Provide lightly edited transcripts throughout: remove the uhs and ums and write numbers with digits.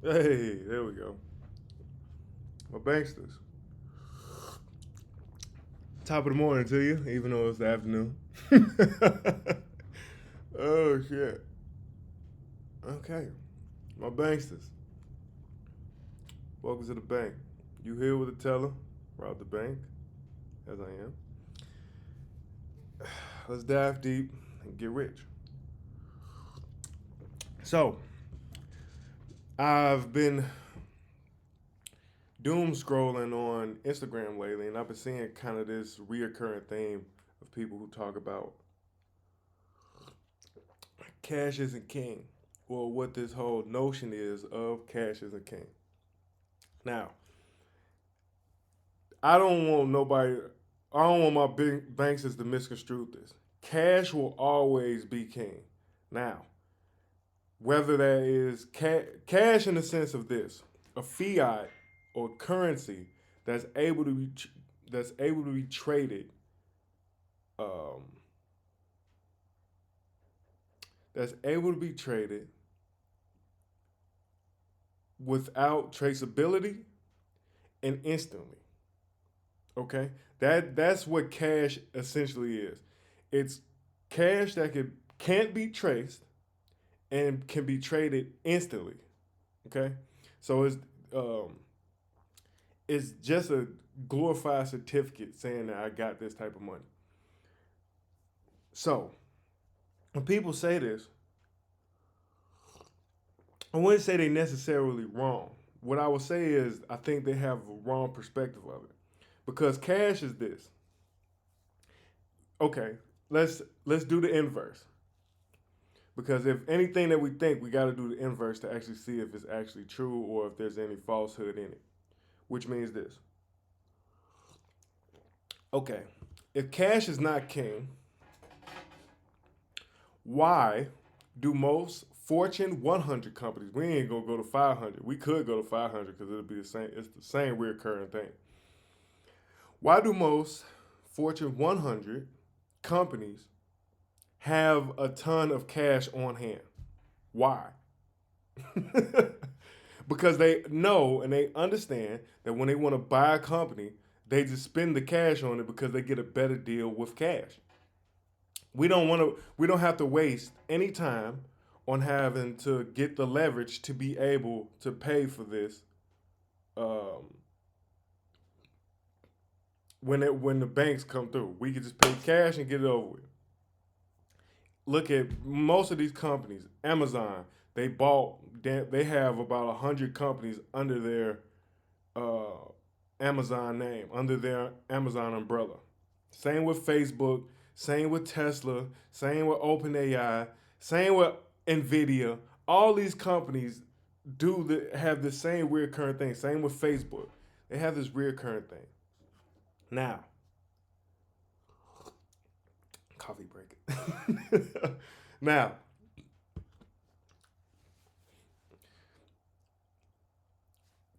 Hey, there we go. My banksters. Top of the morning to you, even though it's the afternoon. Oh shit. Okay. My banksters. Welcome to the bank. You here with a teller? Rob the bank, as I am. Let's dive deep and get rich. So, I've been doom scrolling on Instagram lately, and I've been seeing kind of this reoccurring theme of people who talk about cash isn't king, or what this whole notion is of cash isn't king. Now, I don't want nobody, I don't want my big banks to misconstrue this. Cash will always be king. Now, whether that is cash in the sense of this, a fiat or currency that's able to be traded, um, that's able to be traded without traceability and instantly. Okay, that's what cash essentially is. It's cash that can't be traced and can be traded instantly. Okay, so um, it's just a glorified certificate saying that I got this type of money. So when people say this, I wouldn't say they necessarily wrong. What I would say is I think they have a wrong perspective of it because cash is this. Okay, let's do the inverse. Because if anything that we think, we got to do the inverse to actually see if it's actually true or if there's any falsehood in it. Which means this. Okay, if cash is not king, why do most Fortune 100 companies, we ain't gonna go to 500. We could go to 500 because it'll be the same, it's the same recurring thing. Why do most Fortune 100 companies have a ton of cash on hand? Why? Because they know and they understand that when they want to buy a company, they just spend the cash on it because they get a better deal with cash. We don't have to waste any time on having to get the leverage to be able to pay for this um, when the banks come through. We can just pay cash and get it over with. Look at most of these companies. Amazon, they have about 100 companies under their uh, Amazon name, under their Amazon umbrella. Same with Facebook, same with Tesla, same with OpenAI, same with Nvidia. All these companies have the same recurring thing. Same with Facebook. They have this recurring thing. Now, coffee break. Now,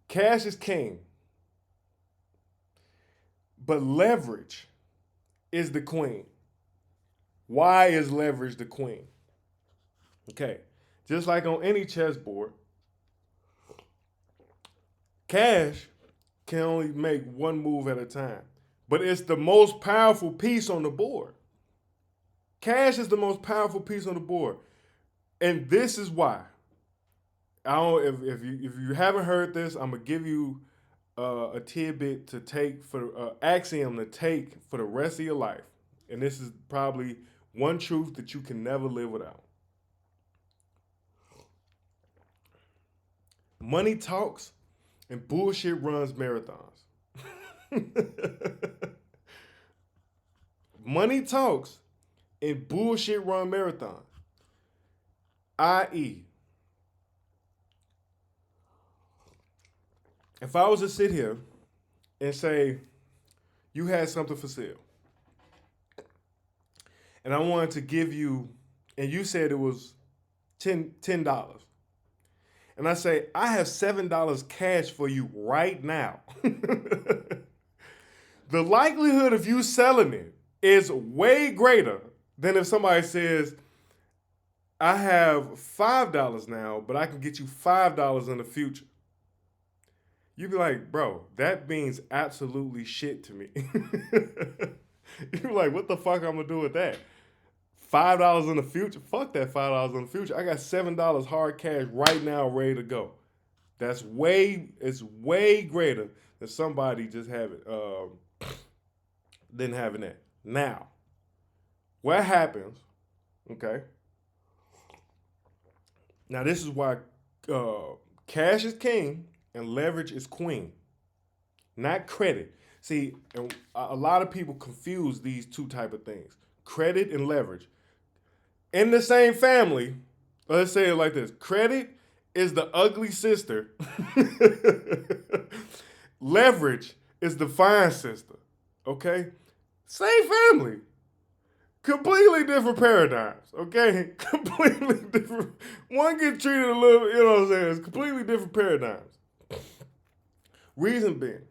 cash is king, but leverage is the queen. Why is leverage the queen? Okay. Just like on any chessboard, cash can only make one move at a time. But it's the most powerful piece on the board. Cash is the most powerful piece on the board. And this is why. I don't if you haven't heard this, I'm gonna give you a tidbit to take for axiom to take for the rest of your life. And this is probably one truth that you can never live without. Money talks and bullshit runs marathons. Money talks and bullshit run marathons. I.e., if I was to sit here and say you had something for sale, and I wanted to give you, and you said it was $10, and I say I have $7 cash for you right now, the likelihood of you selling it is way greater than if somebody says I have $5 now, but I can get you $5 in the future. You'd be like, bro, that means absolutely shit to me. You'd be like, what the fuck I'm gonna do with that? $5 in the future? Fuck that $5 in the future. I got $7 hard cash right now, ready to go. It's way greater than somebody just having than having that. Now, what happens? Okay. Now this is why uh, cash is king and leverage is queen, not credit. See, a lot of people confuse these two type of things: credit and leverage. In the same family, let's say it like this: credit is the ugly sister. Leverage is the fine sister. Okay, same family, completely different paradigms. Okay, completely different. One gets treated a little, you know what I'm saying? It's completely different paradigms. Reason being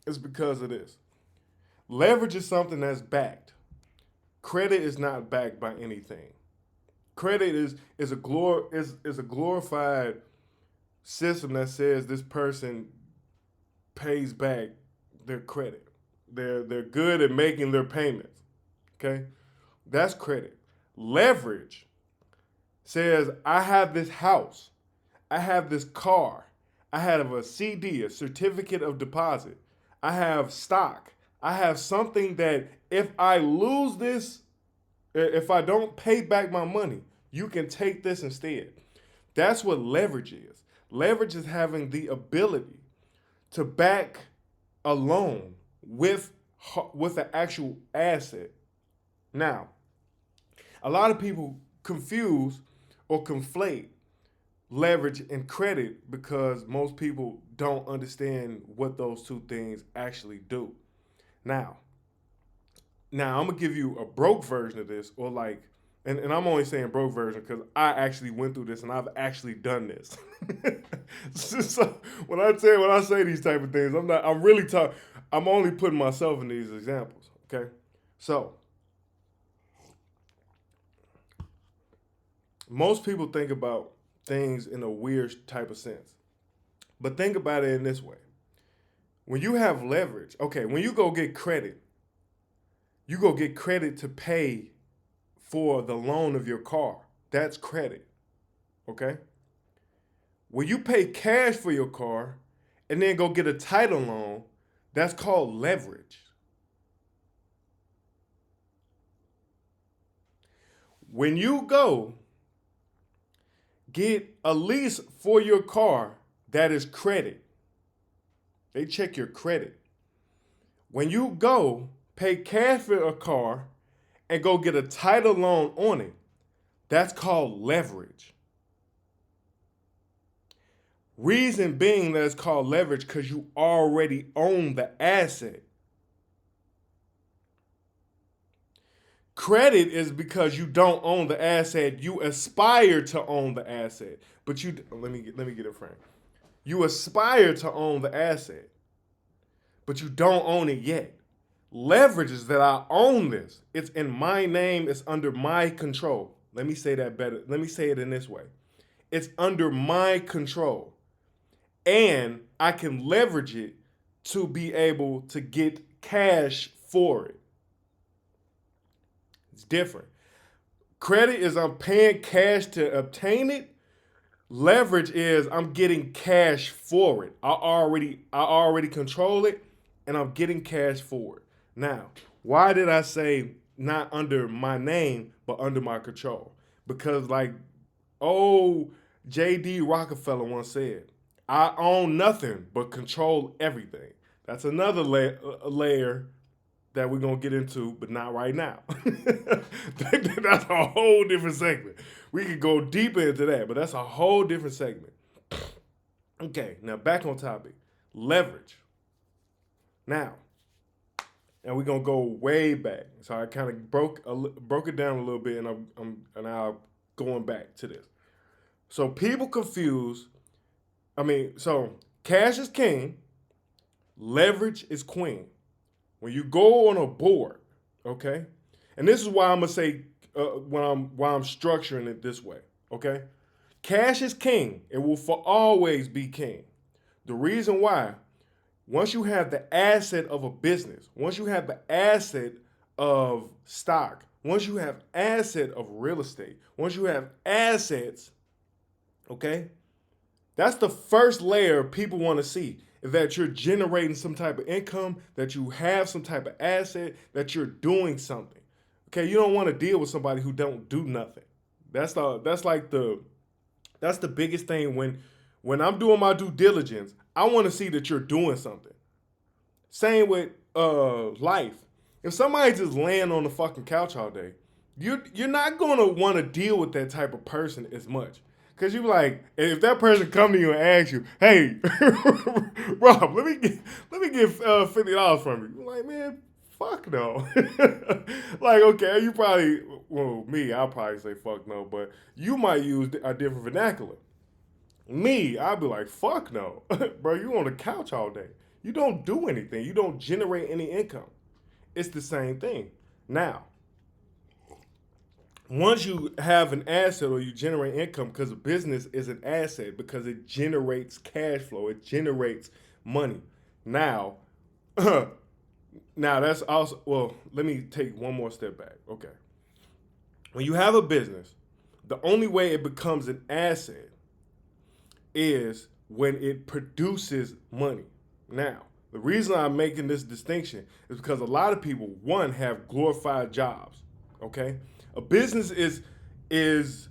is because of this. Leverage is something that's backed. Credit is not backed by anything. Credit is a glorified system that says this person pays back their credit. They're good at making their payments. Okay? That's credit. Leverage says I have this house, I have this car, I have a CD, a certificate of deposit, I have stock, I have something that if I lose this, if I don't pay back my money, you can take this instead. That's what leverage is. Leverage is having the ability to back a loan with an actual asset. Now, a lot of people confuse or conflate leverage and credit because most people don't understand what those two things actually do. Now, I'm gonna give you a broke version of this, or like, and I'm only saying broke version because I actually went through this and I've actually done this. So when I say these type of things, I'm really talking. I'm only putting myself in these examples. Okay, so most people think about things in a weird type of sense, but think about it in this way: when you have leverage, okay, when you go get credit to pay for the loan of your car. That's credit. Okay? When you pay cash for your car and then go get a title loan, that's called leverage. When you go get a lease for your car, that is credit. They check your credit. When you go pay cash for a car and go get a title loan on it, that's called leverage. Reason being that it's called leverage because you already own the asset. Credit is because you don't own the asset. You aspire to own the asset, but you let me get it framed. You aspire to own the asset, but you don't own it yet. Leverage is that I own this. It's in my name. It's under my control. Let me say that better. Let me say it in this way. It's under my control, and I can leverage it to be able to get cash for it. It's different. Credit is I'm paying cash to obtain it. Leverage is I'm getting cash for it. I already control it and I'm getting cash for it. Now, why did I say not under my name but under my control? Because like old JD Rockefeller once said, I own nothing but control everything. That's another layer that we're gonna get into, but not right now. That's a whole different segment. We could go deeper into that, but that's a whole different segment. Okay, now back on topic. Leverage. Now, and we're gonna go way back. So I kind of broke it down a little bit, and I'm now going back to this. So people confuse. So cash is king, leverage is queen. When you go on a board, okay, and this is why I'm gonna say why I'm structuring it this way. Okay? Cash is king. It will for always be king. The reason why, once you have the asset of a business, once you have the asset of stock, once you have asset of real estate, once you have assets, okay, that's the first layer people want to see, that you're generating some type of income, that you have some type of asset, that you're doing something. Okay, you don't want to deal with somebody who don't do nothing. That's the biggest thing when I'm doing my due diligence. I want to see that you're doing something. Same with life. If somebody just laying on the fucking couch all day, you're not gonna want to deal with that type of person as much. Cause you like, if that person come to you and ask you, "Hey, Rob, let me get $50 from you," you're like, man, fuck no. Like, okay, you probably, well, me, I'll probably say fuck no, but you might use a different vernacular. Me, I'd be like, fuck no. Bro, you on the couch all day. You don't do anything. You don't generate any income. It's the same thing. Now, once you have an asset or you generate income, because a business is an asset because it generates cash flow, it generates money. Now, now that's also, well, let me take one more step back. Okay. When you have a business, the only way it becomes an asset is when it produces money. Now, the reason I'm making this distinction is because a lot of people, one, have glorified jobs. Okay, a business is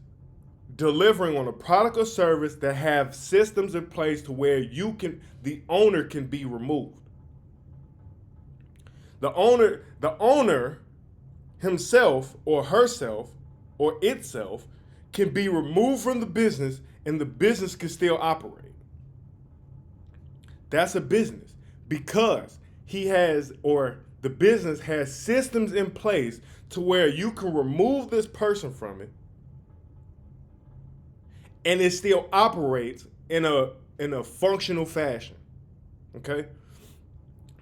delivering on a product or service that have systems in place to where the owner can be removed. The owner himself or herself or itself can be removed from the business and the business can still operate. That's a business because he has, or the business has systems in place to where you can remove this person from it and it still operates in a functional fashion. Okay?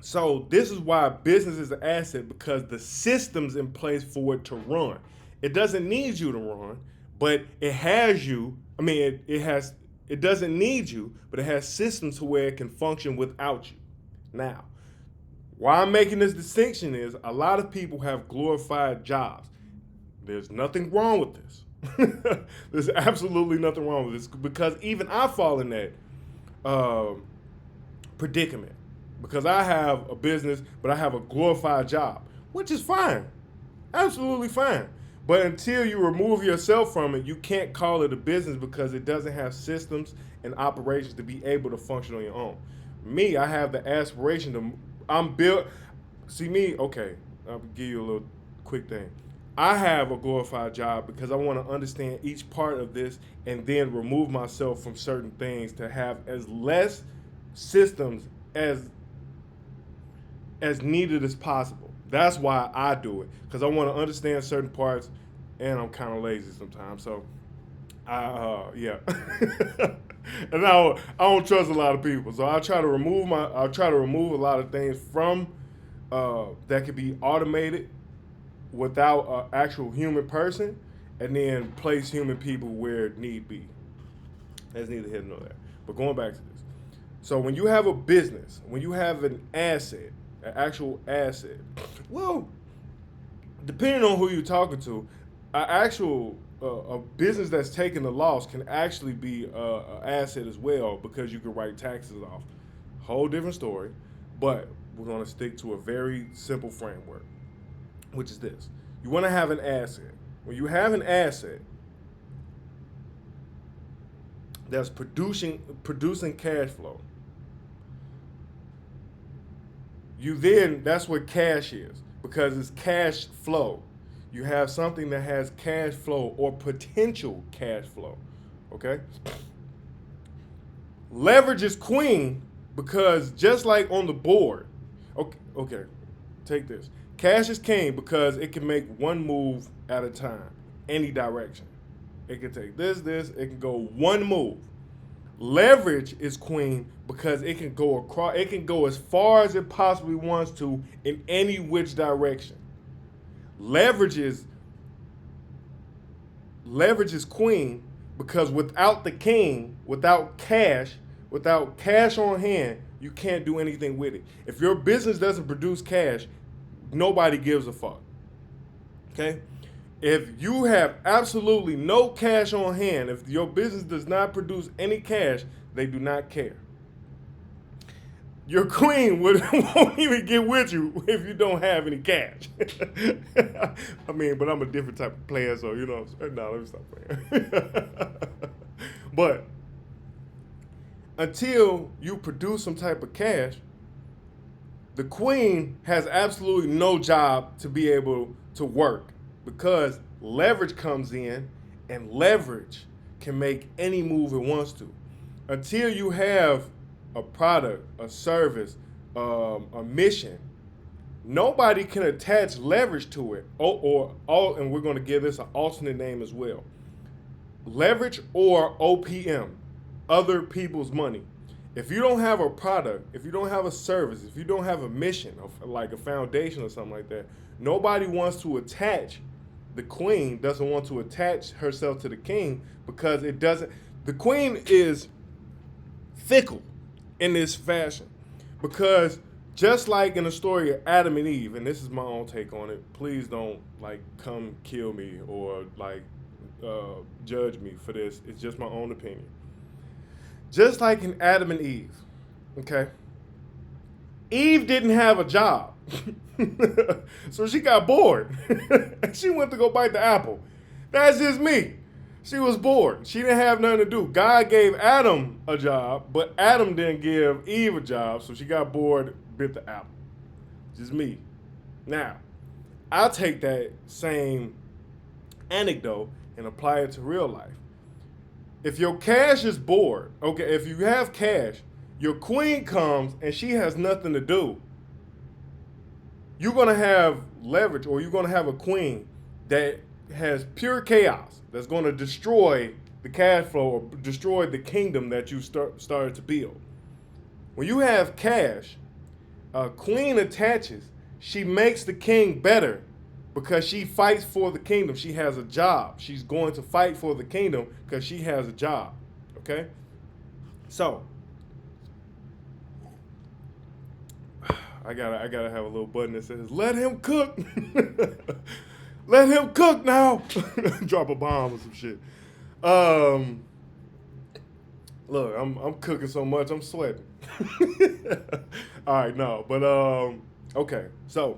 So this is why business is an asset, because the systems in place for it to run. It doesn't need you to run, but it has you. I mean, it doesn't need you, but it has systems to where it can function without you. Now, why I'm making this distinction is a lot of people have glorified jobs. There's nothing wrong with this. There's absolutely nothing wrong with this, because even I fall in that predicament, because I have a business, but I have a glorified job, which is fine, absolutely fine. But until you remove yourself from it, you can't call it a business because it doesn't have systems and operations to be able to function on your own. Me, I have the aspiration to. I'm built. See me, okay. I'll give you a little quick thing. I have a glorified job because I want to understand each part of this and then remove myself from certain things to have as less systems as needed as possible. That's why I do it, because I want to understand certain parts, and I'm kind of lazy sometimes. So, yeah, and I don't trust a lot of people. So I try to remove a lot of things from that could be automated without an actual human person, and then place human people where need be. That's neither here nor there. But going back to this. So when you have a business, when you have an asset, an actual asset, well, depending on who you're talking to, a business that's taking the loss can actually be an asset as well, because you can write taxes off. Whole different story, but we're going to stick to a very simple framework, which is this. You want to have an asset. When you have an asset that's producing cash flow, that's what cash is, because it's cash flow. You have something that has cash flow or potential cash flow. Okay? Leverage is queen, because just like on the board, okay, take this. Cash is king because it can make one move at a time, any direction. It can take it can go one move. Leverage is queen because it can go across, it can go as far as it possibly wants to in any which direction. Leverage is leverage is queen Because without the king, without cash on hand, you can't do anything with it. If your business doesn't produce cash, nobody gives a fuck. Okay? If you have absolutely no cash on hand, if your business does not produce any cash, they do not care. Your queen won't even get with you if you don't have any cash. I mean, but I'm a different type of player, so you know. No, let me stop playing. But until you produce some type of cash, the queen has absolutely no job to be able to work because leverage comes in, and leverage can make any move it wants to. Until you have a product, a service, a mission, nobody can attach leverage to it. And we're going to give this an alternate name as well. Leverage or OPM, other people's money. If you don't have a product, if you don't have a service, if you don't have a mission, like a foundation or something like that, nobody wants to attach. The queen doesn't want to attach herself to the king because it doesn't. The queen is fickle in this fashion because just like in the story of Adam and Eve, and this is my own take on it, please don't like come kill me or like judge me for this. It's just my own opinion. Just like in Adam and Eve, okay? Eve didn't have a job. So she got bored. And she went to go bite the apple. That's just me. She was bored. She didn't have nothing to do. God gave Adam a job, but Adam didn't give Eve a job, so she got bored, bit the apple. Just me. Now, I'll take that same anecdote and apply it to real life. If your cash is bored, okay, if you have cash, your queen comes and she has nothing to do. You're gonna have leverage, or you're gonna have a queen that has pure chaos that's gonna destroy the cash flow or destroy the kingdom that you started to build. When you have cash, a queen attaches. She makes the king better because she fights for the kingdom. She has a job. She's going to fight for the kingdom because she has a job. Okay? So, I gotta have a little button that says, let him cook. Let him cook now. Drop a bomb or some shit. Look, I'm cooking so much, I'm sweating. All right, no, but okay. So,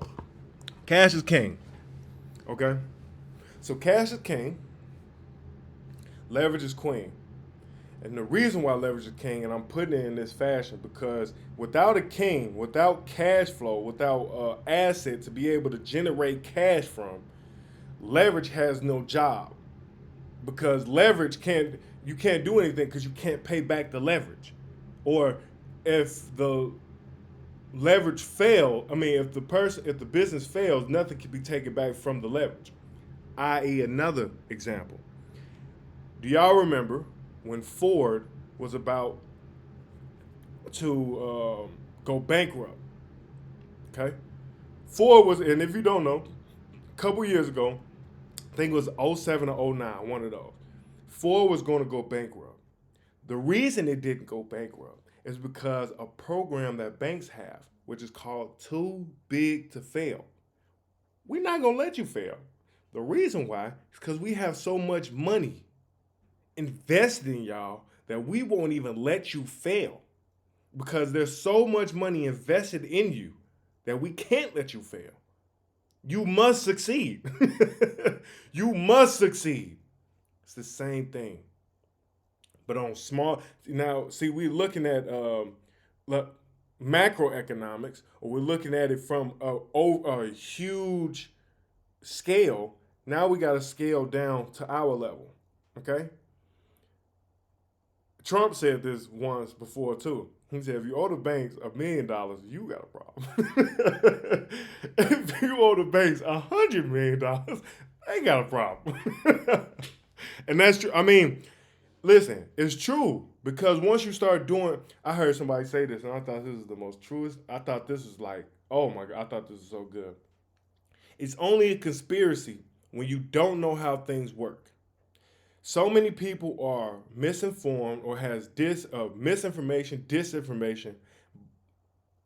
cash is king. Okay? So cash is king, leverage is queen. And the reason why leverage is king, and I'm putting it in this fashion, because without a king, without cash flow, without asset to be able to generate cash from, leverage has no job. Because you can't do anything because you can't pay back the leverage. Or if the leverage fail, if the business fails, nothing can be taken back from the leverage. I.e., another example. Do y'all remember when Ford was about to go bankrupt? Okay, Ford was, and if you don't know, a couple years ago, I think it was '07 or '09, one of those. Ford was going to go bankrupt. The reason it didn't go bankrupt is because a program that banks have, which is called Too Big to Fail. We're not going to let you fail. The reason why is because we have so much money invested in y'all that we won't even let you fail. Because there's so much money invested in you that we can't let you fail. You must succeed. You must succeed. It's the same thing. But on small, now, see, we're looking at macroeconomics, or we're looking at it from a huge scale. Now we got to scale down to our level. Okay? Trump said this once before, too. He said, if you owe the banks $1 million, you got a problem. If you owe the banks $100 million, they got a problem. And that's true. Listen, it's true. Because once you start doing, I heard somebody say this, and I thought this is the most truest. I thought this was like, oh my God, I thought this was so good. It's only a conspiracy when you don't know how things work. So many people are misinformed or has misinformation, disinformation.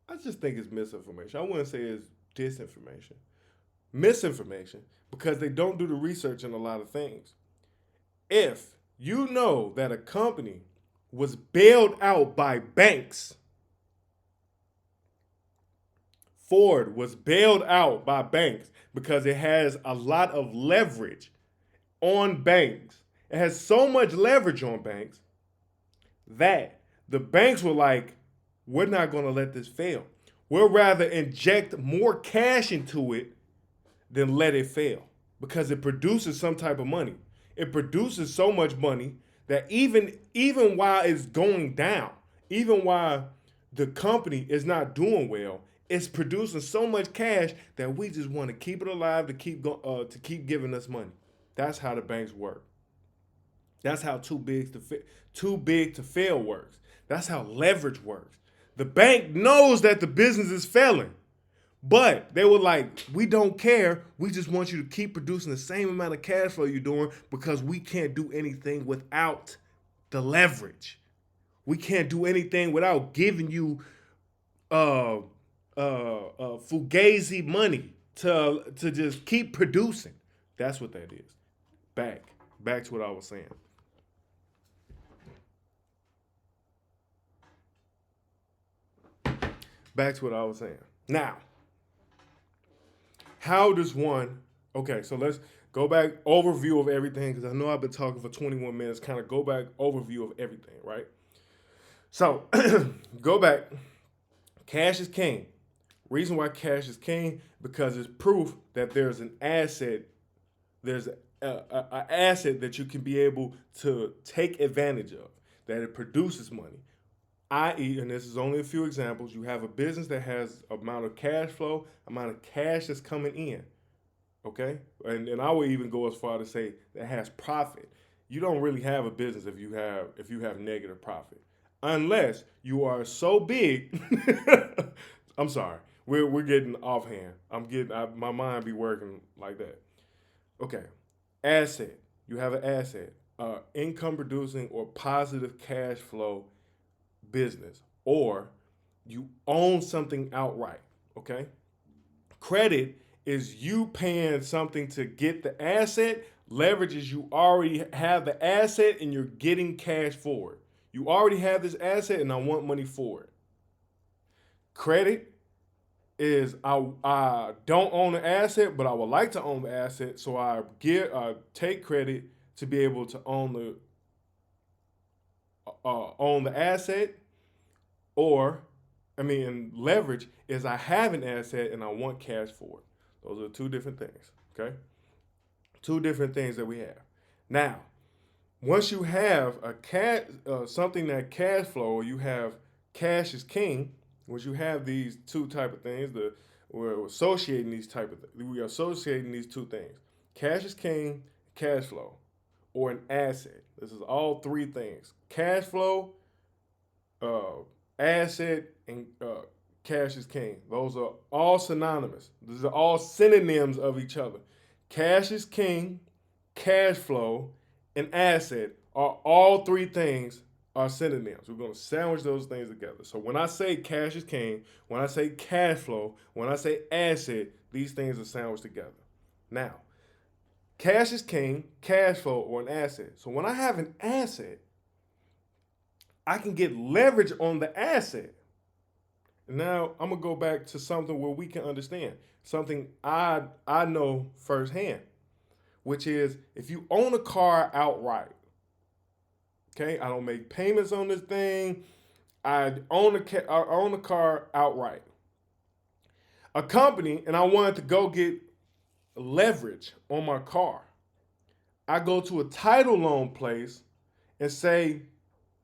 I just think it's misinformation. I wouldn't say it's disinformation. Misinformation because they don't do the research in a lot of things. If you know that a company was bailed out by banks, Ford was bailed out by banks because it has a lot of leverage on banks. It has so much leverage on banks that the banks were like, we're not going to let this fail. We'll rather inject more cash into it than let it fail because it produces some type of money. It produces so much money that even while it's going down, even while the company is not doing well, it's producing so much cash that we just want to keep it alive to keep giving us money. That's how the banks work. That's how too big to fail works. That's how leverage works. The bank knows that the business is failing, but they were like, we don't care. We just want you to keep producing the same amount of cash flow you're doing because we can't do anything without the leverage. We can't do anything without giving you uh, fugazi money to just keep producing. That's what that is. Back to what I was saying. Back to what I was saying. Now, how does one? Okay, so let's go back overview of everything because I know I've been talking for 21 minutes. Kind of go back overview of everything, right? So go back. Cash is king. Reason why cash is king because it's proof that there's an asset. There's a asset that you can be able to take advantage of. That it produces money. I.e., and this is only a few examples, you have a business that has amount of cash flow, amount of cash that's coming in. Okay? And I would even go as far to say that has profit. You don't really have a business if you have negative profit. Unless you are so big. I'm sorry. We're getting offhand. My mind be working like that. Okay. Asset. You have an asset. Income producing or positive cash flow business, or you own something outright. Okay. Credit is you paying something to get the asset. Leverage is you already have the asset and you're getting cash for it. You already have this asset and I want money for it. Credit is I don't own the asset, but I would like to own the asset, so I take credit to be able to own the asset, or and leverage is I have an asset and I want cash for it. Those are two different things. Okay, two different things that we have. Now, once you have something that cash flow, or you have cash is king. Once you have these two type of things, we're associating these type of we are associating these two things. Cash is king, cash flow, or an asset. This is all three things: cash flow, uh, asset, and cash is king. Those are all synonymous. These are all synonyms of each other. Cash is king, cash flow, and asset are all three things are synonyms. We're going to sandwich those things together. So when I say cash is king, when I say cash flow, when I say asset, these things are sandwiched together. Now, cash is king, cash flow, or an asset. So when I have an asset, I can get leverage on the asset. Now I'm gonna go back to something where we can understand something I know firsthand, which is if you own a car outright, okay, I don't make payments on this thing. I own a car outright. A company, and I wanted to go get leverage on my car. I go to a title loan place and say,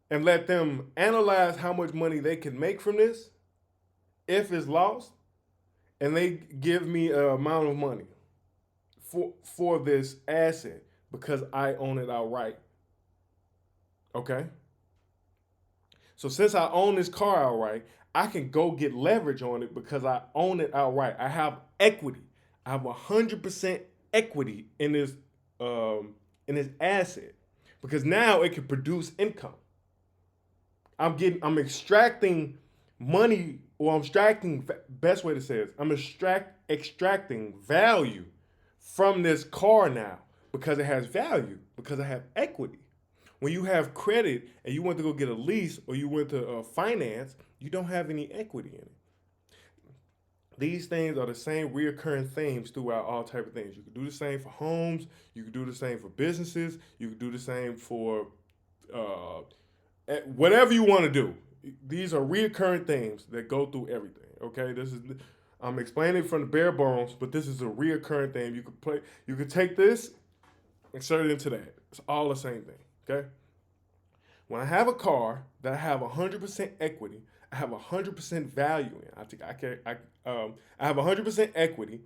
and let them analyze how much money they can make from this if it's lost, and they give me an amount of money for this asset because I own it outright. Okay? So since I own this car outright, I can go get leverage on it because I own it outright. I have equity. I have 100% equity in this asset. because now it can produce income. I'm extracting money, or I'm extracting, best way to say it, I'm extracting value from this car now because it has value, because I have equity. When you have credit and you want to go get a lease or you went to finance, you don't have any equity in it. These things are the same reoccurring themes throughout all type of things. You can do the same for homes. You can do the same for businesses. You can do the same for uh, whatever you want to do. These are reoccurring themes that go through everything. Okay, this is I'm explaining from the bare bones, but this is a reoccurring theme. You could play. You could take this, insert it into that. It's all the same thing. Okay. When I have a car that I have 100% equity, I have 100% value in. I think I can. I have 100% equity,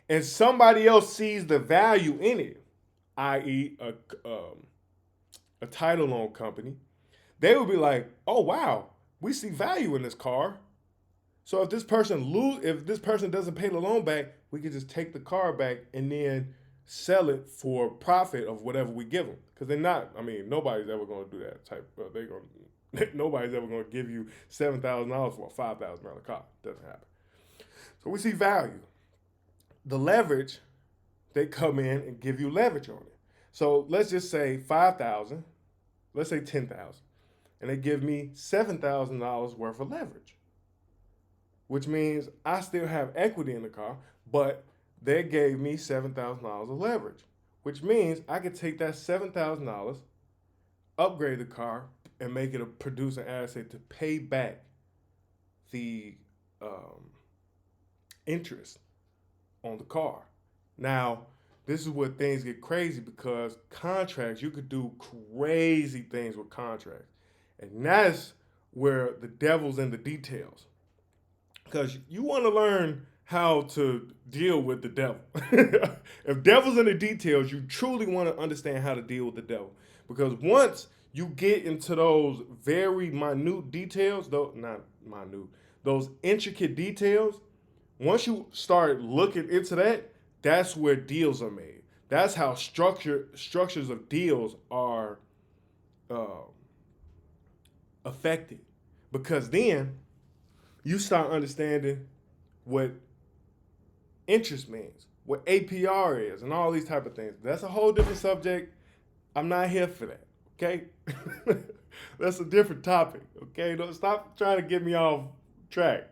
and somebody else sees the value in it, i.e., a title loan company. They would be like, "Oh wow, we see value in this car. So if this person doesn't pay the loan back, we can just take the car back and then sell it for profit of whatever we give them. Because they're not. I mean, nobody's ever going to do that type. They going nobody's ever going to give you $7,000 for a $5,000 car. Doesn't happen. So we see value. The leverage, they come in and give you leverage on it. So let's just say 5,000. Let's say 10,000, and they give me $7,000 worth of leverage, which means I still have equity in the car, but they gave me $7,000 of leverage, which means I could take that $7,000, upgrade the car, and make it a producing asset to pay back the interest on the car. Now, this is where things get crazy because contracts, you could do crazy things with contracts. And that's where the devil's in the details. Because you want to learn how to deal with the devil. If devil's in the details, you truly want to understand how to deal with the devil. Because once you get into those very minute details, though not minute, those intricate details, once you start looking into that, that's where deals are made. That's how structures of deals are affected. Because then you start understanding what interest means, what APR is, and all these type of things. That's a whole different subject. I'm not here for that. Okay, that's a different topic. Okay, don't stop trying to get me off track.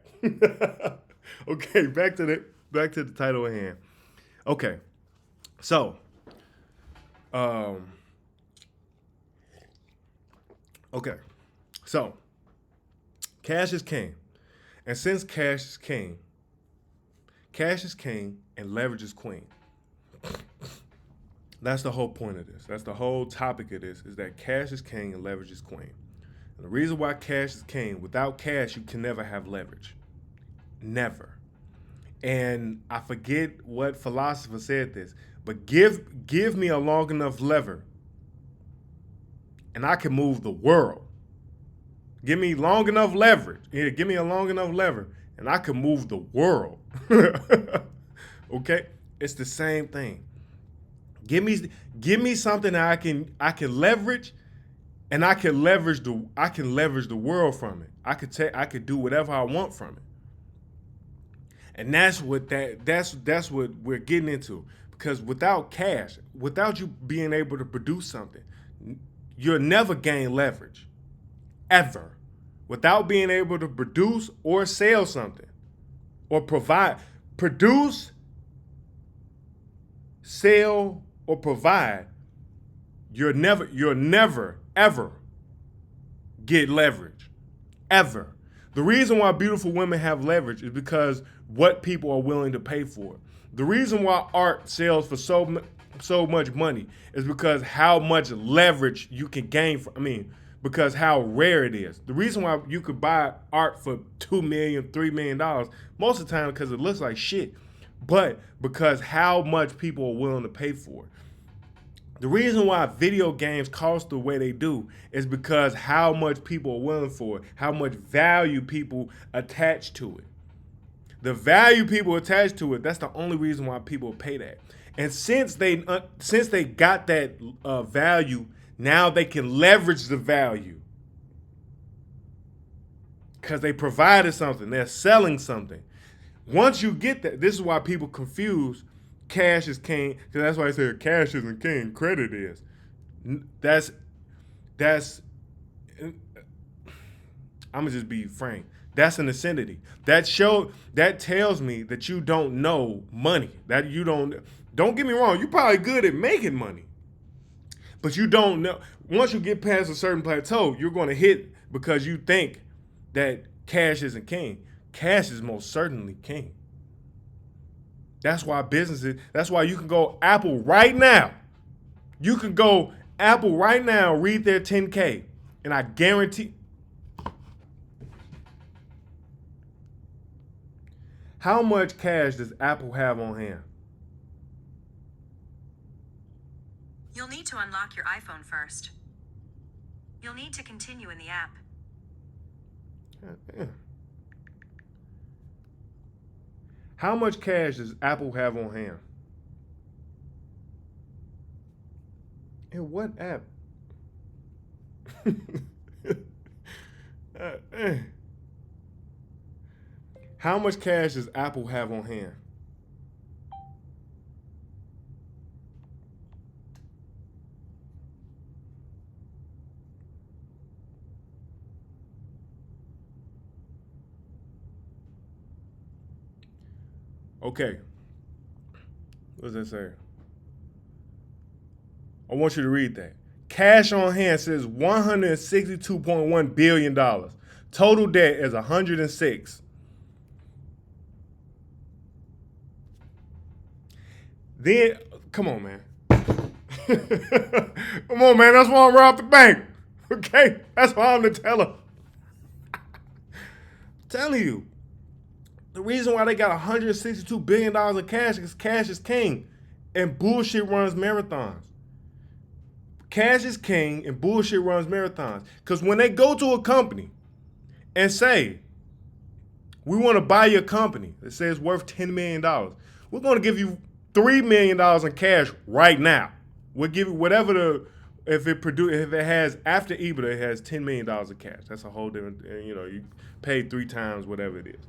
Okay, back to the title at hand. Okay, so okay, so cash is king, and since cash is king and leverage is queen. That's the whole point of this. That's the whole topic of this, is that cash is king and leverage is queen. And the reason why cash is king, without cash, you can never have leverage. Never. And I forget what philosopher said this, but give me a long enough lever and I can move the world. Give me long enough leverage. Yeah, give me a long enough lever and I can move the world. Okay? It's the same thing. Give me something that I can leverage, and I can leverage the world from it. I could do whatever I want from it. And that's what we're getting into. Because without cash, without you being able to produce something, you'll never gain leverage. Ever. Without being able to produce or sell something. Or produce, sell, or provide, you'll never, ever get leverage. Ever. The reason why beautiful women have leverage is because what people are willing to pay for it. The reason why art sells for so much money is because how much leverage you can gain from, because how rare it is. The reason why you could buy art for $2 million, $3 million, most of the time because it looks like shit, but because how much people are willing to pay for it. The reason why video games cost the way they do is because how much people are willing for it, how much value people attach to it. The value people attach to it, that's the only reason why people pay that. And since they got that value Now they can leverage the value because they provided something. They're selling something. Once you get that, this is why people confuse cash is king, because that's why I say cash isn't king, credit is. That's I'm gonna just be frank. That's an insanity. That tells me that you don't know money. That you don't get me wrong, you're probably good at making money. But you don't know. Once you get past a certain plateau, you're gonna hit because you think that cash isn't king. Cash is most certainly king. That's why that's why you can go Apple right now. You can go Apple right now, read their 10K, and I guarantee. How much cash does Apple have on hand? You'll need to unlock your iPhone first. You'll need to continue in the app. Yeah. How much cash does Apple have on hand? In what app? How much cash does Apple have on hand? Okay. What does that say? I want you to read that. Cash on hand says $162.1 billion. Total debt is 106. Then, come on, man. Come on, man. That's why I'm robbed the bank. Okay? That's why I'm the teller. I'm telling you. The reason why they got $162 billion in cash is cash is king and bullshit runs marathons. Cash is king and bullshit runs marathons. Because when they go to a company and say, we want to buy your company that says worth $10 million, we're going to give you $3 million in cash right now. We'll give you whatever if it has, after EBITDA, it has $10 million in cash. That's a whole different, you pay 3 times whatever it is.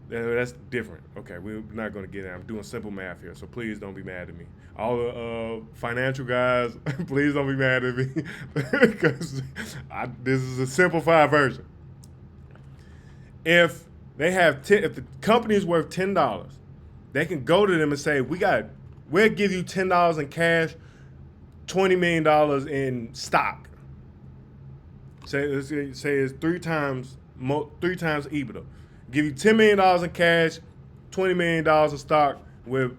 That's different. Okay, we're not going to get it. I'm doing simple math here, so please don't be mad at me. All the financial guys, please don't be mad at me because this is a simplified version. If if the company is worth $10, they can go to them and say, we'll give you $10 in cash, $20 million in stock. Say it's 3 times EBITDA. Give you $10 million in cash, $20 million in stock, we'll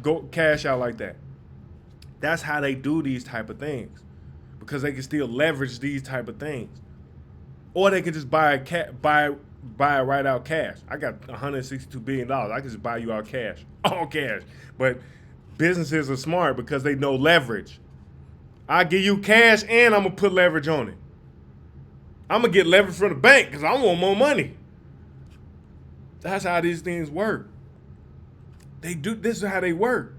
go cash out like that. That's how they do these type of things, because they can still leverage these type of things, or they can just buy right out cash. I got $162 billion. I can just buy you out cash, all cash. But businesses are smart because they know leverage. I give you cash and I'm gonna put leverage on it. I'm gonna get leverage from the bank because I want more money. That's how these things work. This is how they work.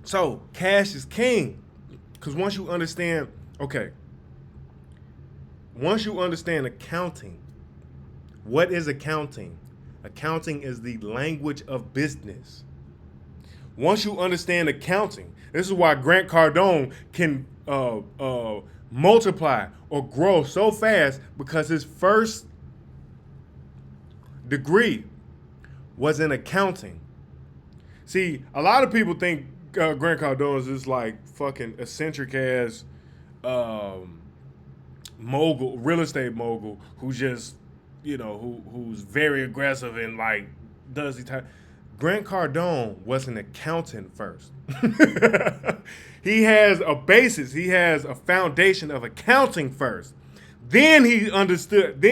So cash is king. Because once you understand accounting, what is accounting? Accounting is the language of business. Once you understand accounting, this is why Grant Cardone can multiply or grow so fast, because his first degree was in accounting. See, a lot of people think Grant Cardone is this like fucking eccentric ass mogul, real estate mogul, who just, who's very aggressive and like does the type. Grant Cardone was an accountant first. He has a basis. He has a foundation of accounting first. Then he understood.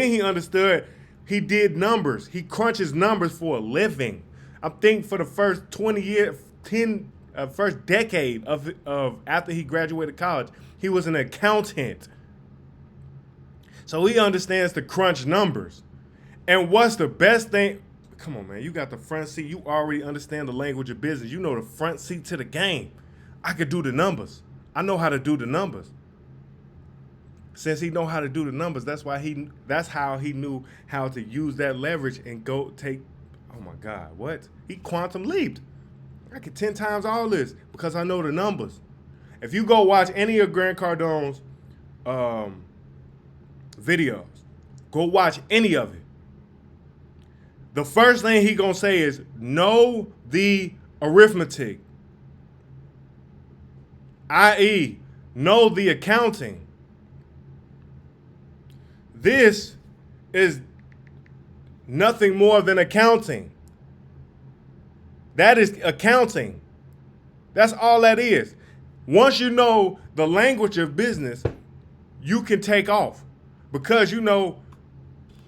He did numbers. He crunches numbers for a living. I think for the first 20 years, first decade of after he graduated college, he was an accountant. So he understands to crunch numbers. And what's the best thing? Come on, man. You got the front seat. You already understand the language of business. You know the front seat to the game. I could do the numbers. I know how to do the numbers. Since he know how to do the numbers, that's how he knew how to use that leverage and go take. Oh my God, what? He quantum leaped. I get 10 times all this because I know the numbers. If you go watch any of Grant Cardone's videos, go watch any of it. The first thing he gonna say is know the arithmetic, i.e., know the accounting. This is nothing more than accounting. That is accounting. That's all that is. Once you know the language of business, you can take off because you know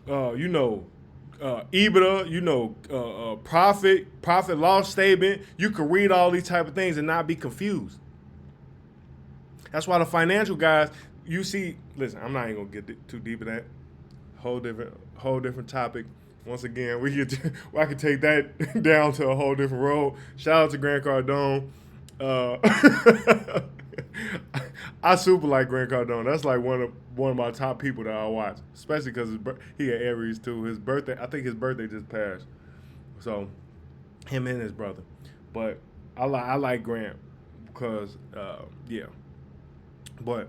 EBITDA, profit loss statement. You can read all these type of things and not be confused. That's why the financial guys, you see, listen, I'm not even gonna get too deep in that. Whole different topic. Once again, I could take that down to a whole different road. Shout out to Grant Cardone. I super like Grant Cardone. That's like one of my top people that I watch, especially because he had Aries too. His birthday, I think his birthday just passed. So him and his brother. But I like Grant because yeah. But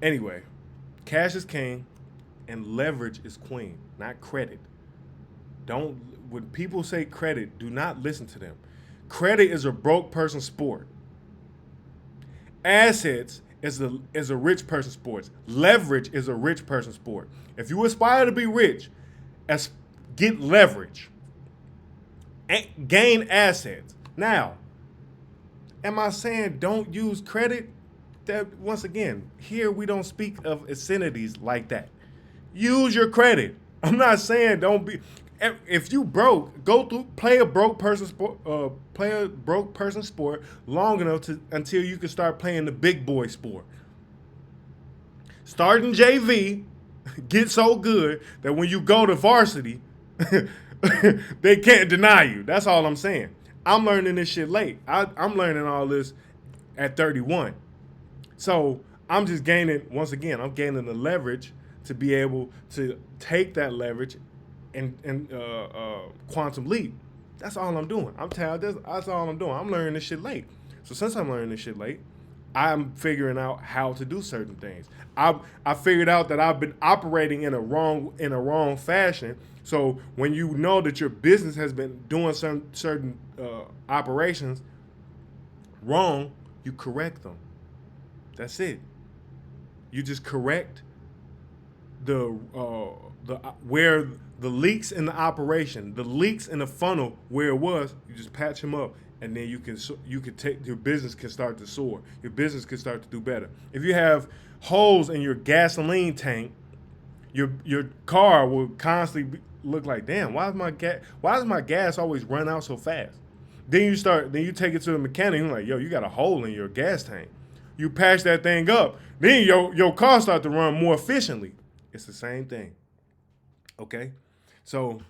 anyway, cash is king and leverage is queen, not credit. When people say credit, do not listen to them. Credit is a broke person sport. Assets is a rich person sport. Leverage is a rich person sport. If you aspire to be rich, get leverage. Gain assets. Now, am I saying don't use credit? That once again, here we don't speak of obscenities like that. Use your credit. I'm not saying don't be. If you broke, play a broke person sport. Long enough until you can start playing the big boy sport. Starting JV, get so good that when you go to varsity, they can't deny you. That's all I'm saying. I'm learning this shit late. I'm learning all this at 31. So I'm just gaining, once again, I'm gaining the leverage to be able to take that leverage and quantum leap. That's all I'm doing. That's all I'm doing. I'm learning this shit late. So since I'm learning this shit late, I'm figuring out how to do certain things. I figured out that I've been operating in a wrong fashion. So when you know that your business has been doing some certain operations wrong, you correct them. That's it. You just correct where the leaks in the operation, the leaks in the funnel where it was. You just patch them up, and then you can take your business can start to soar. Your business can start to do better. If you have holes in your gasoline tank, your car will constantly look like, damn, why does my gas always run out so fast? Then you take it to the mechanic and you're like, yo, you got a hole in your gas tank. You patch that thing up. Then your car start to run more efficiently. It's the same thing. Okay? So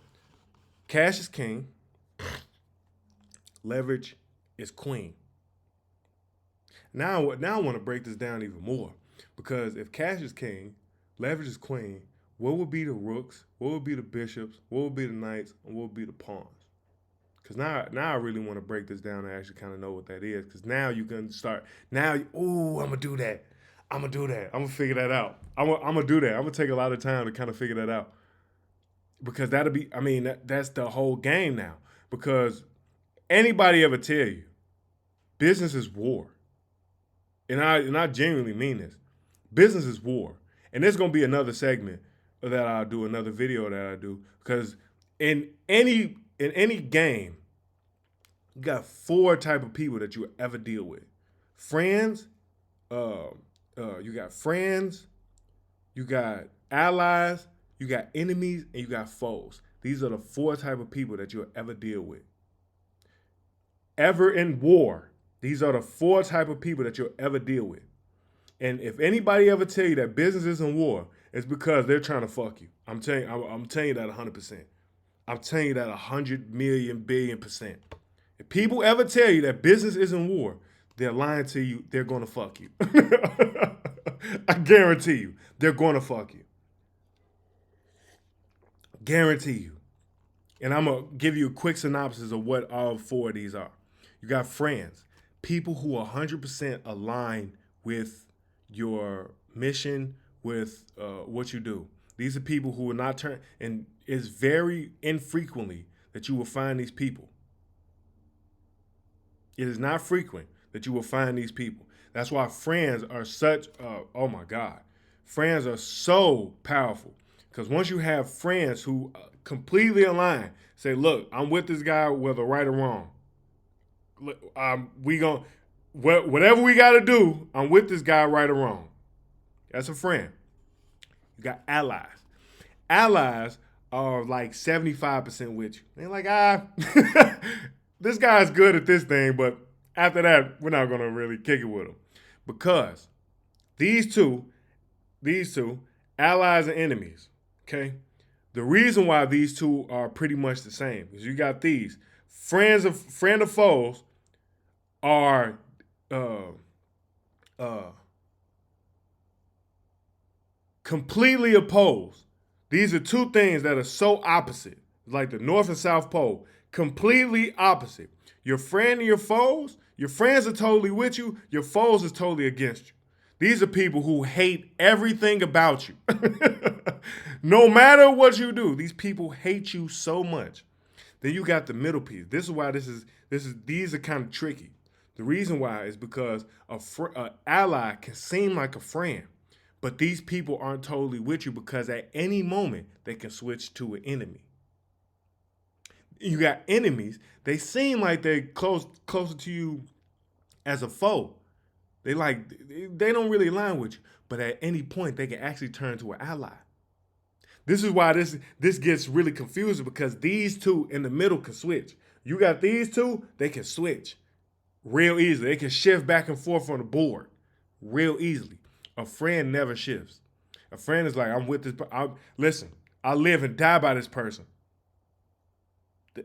cash is king. Leverage is queen. Now I want to break this down even more. Because if cash is king, leverage is queen, what would be the rooks? What would be the bishops? What would be the knights? And what would be the pawns? Because now I really want to break this down and actually kind of know what that is. Because now you can start. I'm going to do that. I'm going to figure that out. I'm going to do that. I'm going to take a lot of time to kind of figure that out. Because that's the whole game now. Because anybody ever tell you, business is war. And I genuinely mean this. Business is war. And there's going to be another segment that I'll do, another video that I do. Because in any game, you got 4 type of people that you ever deal with. Friends, you got friends, you got allies, you got enemies, and you got foes. These are the 4 type of people that you'll ever deal with. Ever in war, these are the 4 type of people that you'll ever deal with. And if anybody ever tell you that business isn't war, it's because they're trying to fuck you. I'm telling you that 100%. I'm telling you that 100 million billion %. If people ever tell you that business isn't war, they're lying to you, they're going to fuck you. I guarantee you, they're going to fuck you. Guarantee you. And I'm going to give you a quick synopsis of what all four of these are. You got friends, people who are 100% aligned with your mission, with what you do. These are people who will not turn, and it's very infrequently that you will find these people. It is not frequent that you will find these people. That's why friends are such, oh my God, friends are so powerful. Because once you have friends who completely align, say, look, I'm with this guy whether right or wrong. Whatever we got to do, I'm with this guy right or wrong. That's a friend. You got allies. Allies are like 75% with you. They're like, this guy's good at this thing, but after that, we're not going to really kick it with him. Because these two, allies and enemies, okay? The reason why these two are pretty much the same is you got these. Friend of foes are completely opposed. These are two things that are so opposite, like the North and South Pole, completely opposite. Your friend and your foes, your friends are totally with you, your foes are totally against you. These are people who hate everything about you. No matter what you do, these people hate you so much. Then you got the middle piece. This is why these are kind of tricky. The reason why is because an ally can seem like a friend, but these people aren't totally with you because at any moment they can switch to an enemy. You got enemies. They seem like they're closer to you as a foe. They don't really align with you, but at any point they can actually turn to an ally. This is why this gets really confusing because these two in the middle can switch. You got these two, they can switch real easily. They can shift back and forth on the board real easily. A friend never shifts. A friend is like, I'm with this. Listen, I live and die by this person.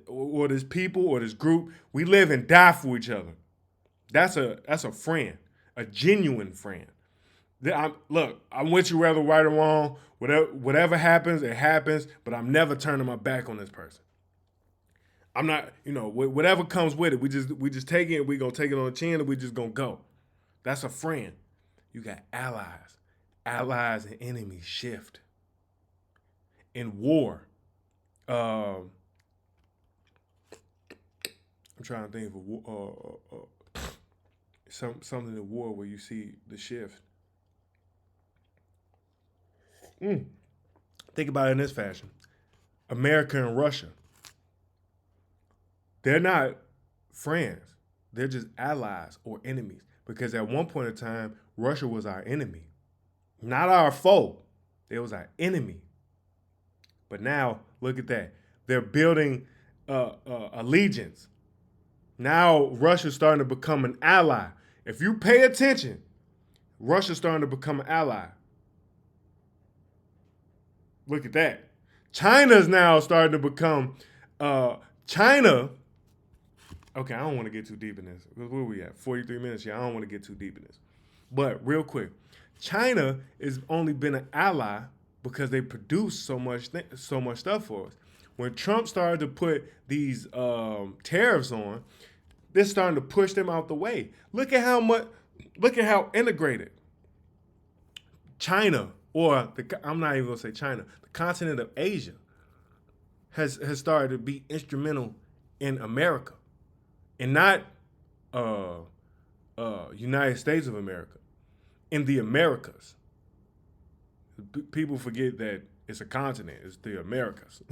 Or this people or this group. We live and die for each other. That's a friend, a genuine friend. I'm with you whether right or wrong. Whatever happens, it happens, but I'm never turning my back on this person. I'm not, whatever comes with it, we just take it, we gonna take it on the chin and we just gonna go. That's a friend. You got allies. Allies and enemies shift. In war, I'm trying to think of something in war where you see the shift. Think about it in this fashion. America and Russia. They're not friends. They're just allies or enemies. Because at one point in time, Russia was our enemy. Not our foe. It was our enemy. But now, look at that. They're building allegiance. Now, Russia's starting to become an ally. If you pay attention, Russia's starting to become an ally. Look at that. China's now starting to become China. Okay, I don't want to get too deep in this. Where are we at? 43 minutes. Yeah, I don't want to get too deep in this. But real quick, China has only been an ally because they produce so much stuff for us. When Trump started to put these tariffs on, they're starting to push them out the way. Look at how integrated China, I'm not even gonna say China, the continent of Asia has started to be instrumental in America, and not United States of America, in the Americas. People forget that it's a continent. It's the Americas.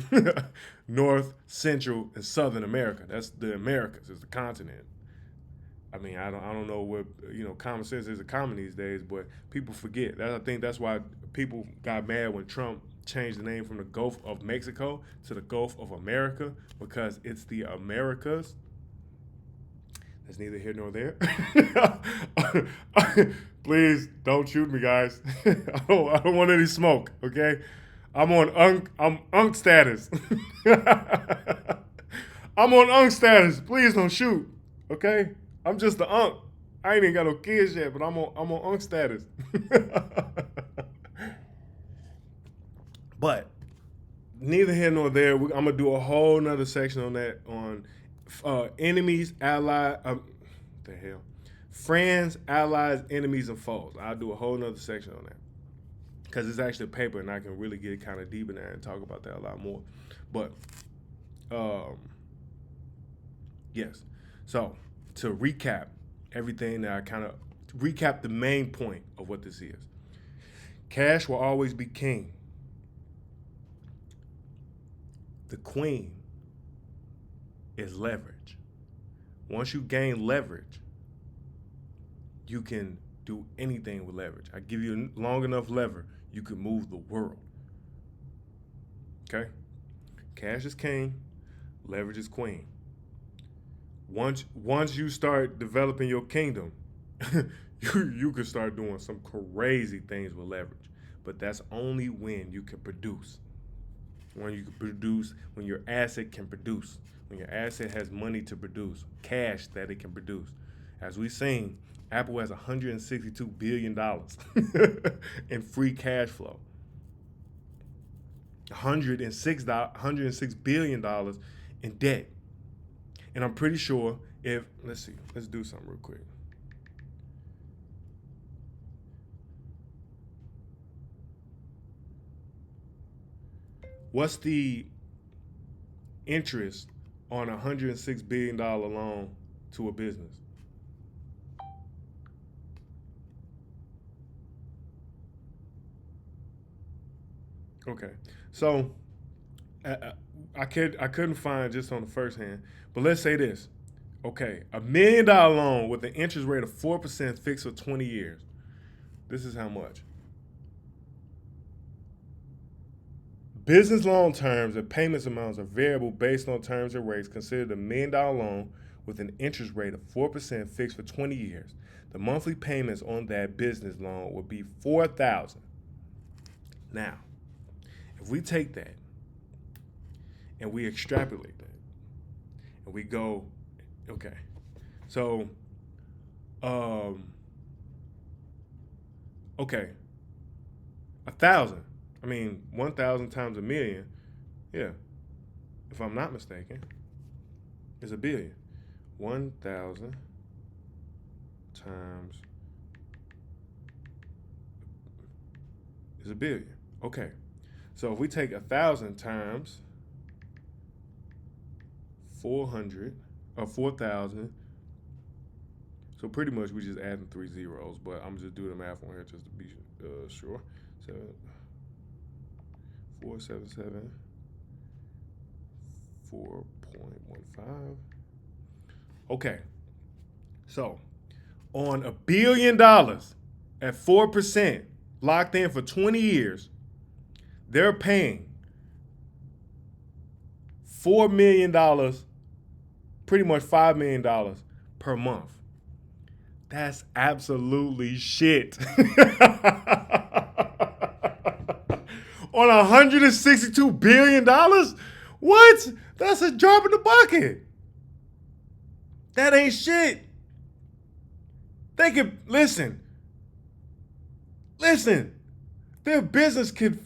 North, Central, and Southern America. That's the Americas. It's the continent. I mean, I don't know what common sense is common these days, but people forget. I think that's why people got mad when Trump changed the name from the Gulf of Mexico to the Gulf of America, because it's the Americas. That's neither here nor there. Please don't shoot me, guys. I don't want any smoke. Okay, I'm on unk status. I'm on unk status. Please don't shoot. Okay, I'm just the unk. I ain't even got no kids yet, but I'm on unk status. But neither here nor there. I'm gonna do a whole nother section on that on enemies, allies. The hell, friends, allies, enemies, and foes. I'll do a whole nother section on that because it's actually a paper, and I can really get kind of deep in there and talk about that a lot more. But yes. So to recap everything that I kind of recap the main point of what this is. Cash will always be king. The queen is leverage. Once you gain leverage, you can do anything with leverage. I give you long enough lever, you can move the world. Okay? Cash is king, leverage is queen. Once you start developing your kingdom, you can start doing some crazy things with leverage. But that's only when you can produce. When you can produce, when your asset can produce, when your asset has money to produce, cash that it can produce. As we've seen, Apple has $162 billion in free cash flow. $106 billion in debt. And I'm pretty sure let's do something real quick. What's the interest on a $106 billion loan to a business? Okay, so I couldn't find just on the first hand, but let's say this. Okay, $1 million loan with an interest rate of 4% fixed for 20 years. This is how much. Business loan terms and payments amounts are variable based on terms and rates. Consider the $1 million loan with an interest rate of 4% fixed for 20 years. The monthly payments on that business loan would be $4,000. Now, if we take that and we extrapolate that and we go, okay, so, okay, 1,000. 1,000 times a million, yeah, if I'm not mistaken, is $1 billion. 1,000 times is $1 billion. Okay, so if we take 1,000 times 400 or 4,000, so pretty much we just adding 3 zeros, but I'm just doing the math on here just to be sure. So 477 4.15. Okay, so on $1 billion at 4%, locked in for 20 years, they're paying $4 million, pretty much $5 million per month. That's absolutely shit. On $162 billion? What? That's a drop in the bucket. That ain't shit. They could, listen. Their business could,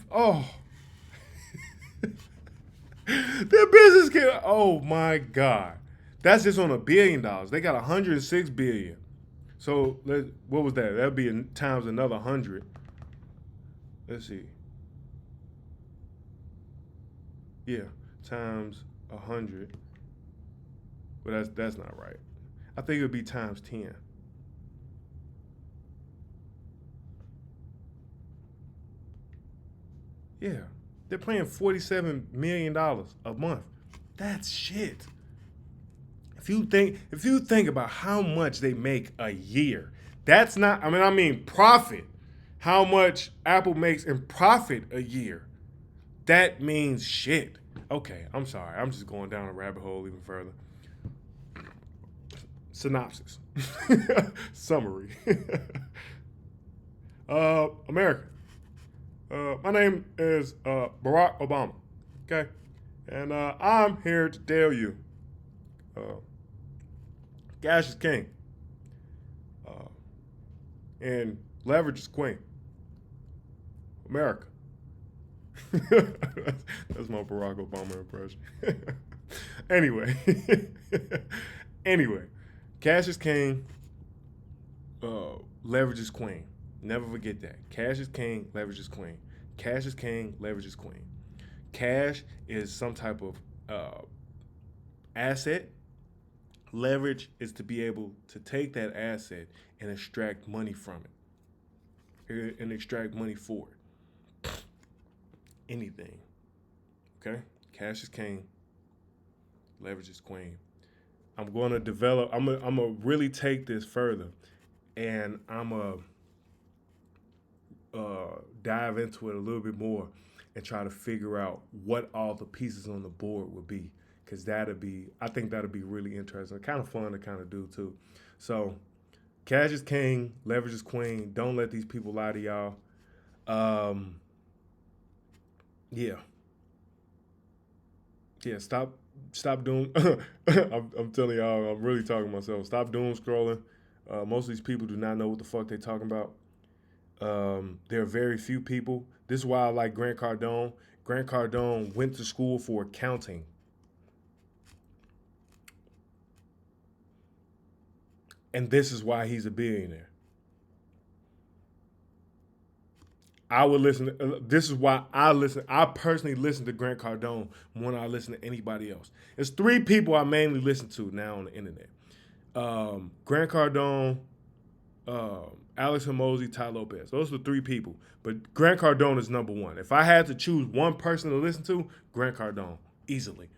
their business could, oh my God. That's just on $1 billion. They got $106 billion. So, what was that? That'd be times another 100. Let's see. Yeah, times 100. But that's not right. I think it would be times 10. Yeah, they're paying $47 million a month. That's shit. If you think about how much they make a year, that's not. Profit. How much Apple makes in profit a year? That means shit. Okay, I'm sorry. I'm just going down a rabbit hole even further. Synopsis. Summary. America. My name is Barack Obama. Okay? And I'm here to tell you, cash is king. And leverage is queen. America. That's my Barack Obama impression. Anyway, anyway, cash is king. Leverage is queen. Never forget that. Cash is king. Leverage is queen. Cash is king. Leverage is queen. Cash is some type of asset. Leverage is to be able to take that asset and extract money from it, and extract money for it. Anything. Okay? Cash is king. Leverage is queen. I'm going to develop, I'm going to really take this further, and I'm going to dive into it a little bit more and try to figure out what all the pieces on the board would be. Because I think that'll be really interesting. Kind of fun to kind of do too. So, cash is king, leverage is queen. Don't let these people lie to y'all. Yeah. Yeah, stop doing. I'm telling y'all, I'm really talking to myself. Stop doom scrolling. Most of these people do not know what the fuck they talking about. There are very few people. This is why I like Grant Cardone. Grant Cardone went to school for accounting. And this is why he's a billionaire. I would listen. This is why I listen. I personally listen to Grant Cardone more than I listen to anybody else. There's three people I mainly listen to now on the internet: Grant Cardone, Alex Hormozi, Ty Lopez. Those are the three people. But Grant Cardone is number one. If I had to choose one person to listen to, Grant Cardone, easily.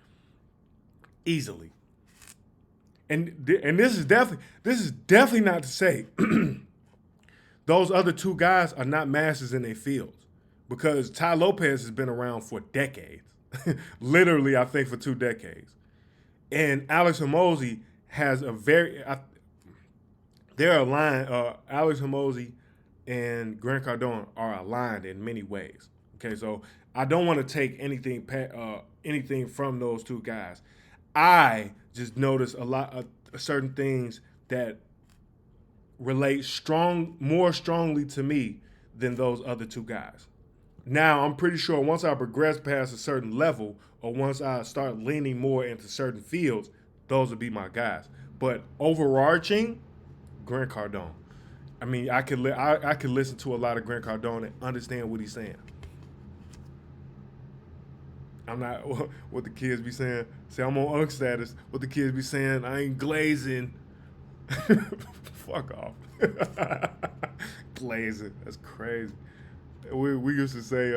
And this is definitely not to say those other two guys are not masters in their fields, because Ty Lopez has been around for decades, literally I think for 2 decades, and Alex Hormozi has they're aligned. Alex Hormozi and Grant Cardone are aligned in many ways. Okay, so I don't want to take anything from those two guys. I just noticed a lot of certain things that relate more strongly to me than those other two guys. Now, I'm pretty sure once I progress past a certain level, or once I start leaning more into certain fields, those would be my guys. But overarching, Grant Cardone. I mean, I could listen to a lot of Grant Cardone and understand what he's saying. I'm not what the kids be saying. Say I'm on UNC status. What the kids be saying, I ain't glazing. Fuck off. Glazing. That's crazy. We used to say,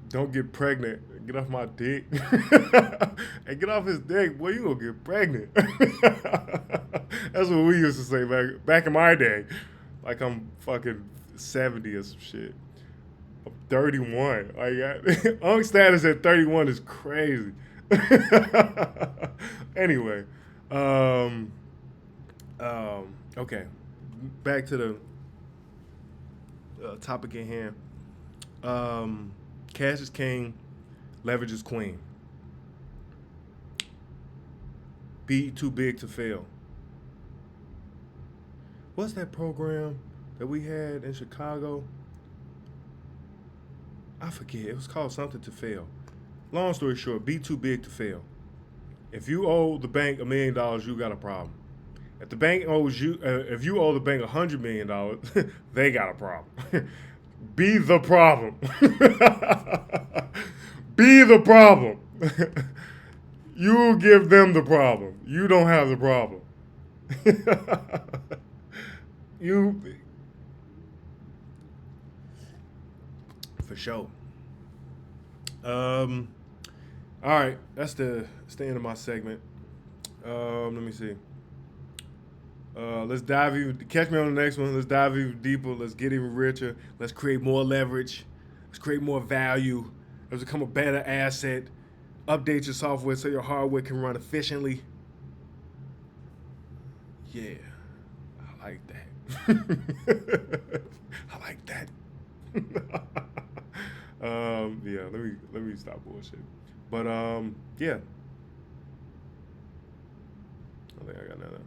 don't get pregnant. Get off my dick. Hey, get off his dick. Boy, you gonna get pregnant. That's what we used to say back in my day. Like I'm fucking 70 or some shit. 31. Like, UNC status at 31 is crazy. Anyway, okay. Back to the topic at hand. Cash is king, leverage is queen. Be too big to fail. What's that program that we had in Chicago? I forget. It was called something to fail. Long story short, be too big to fail. If you owe the bank $1 million, you got a problem. If the bank owes you, if you owe the bank $100 million, they got a problem. Be the problem. Be the problem. You give them the problem. You don't have the problem. You. For sure. All right, that's the end of my segment. Let me see. Let's dive even. Catch me on the next one. Let's dive even deeper. Let's get even richer. Let's create more leverage. Let's create more value. Let's become a better asset. Update your software so your hardware can run efficiently. Yeah, I like that. I like that. Yeah, let me stop bullshit. But yeah, I think I got another.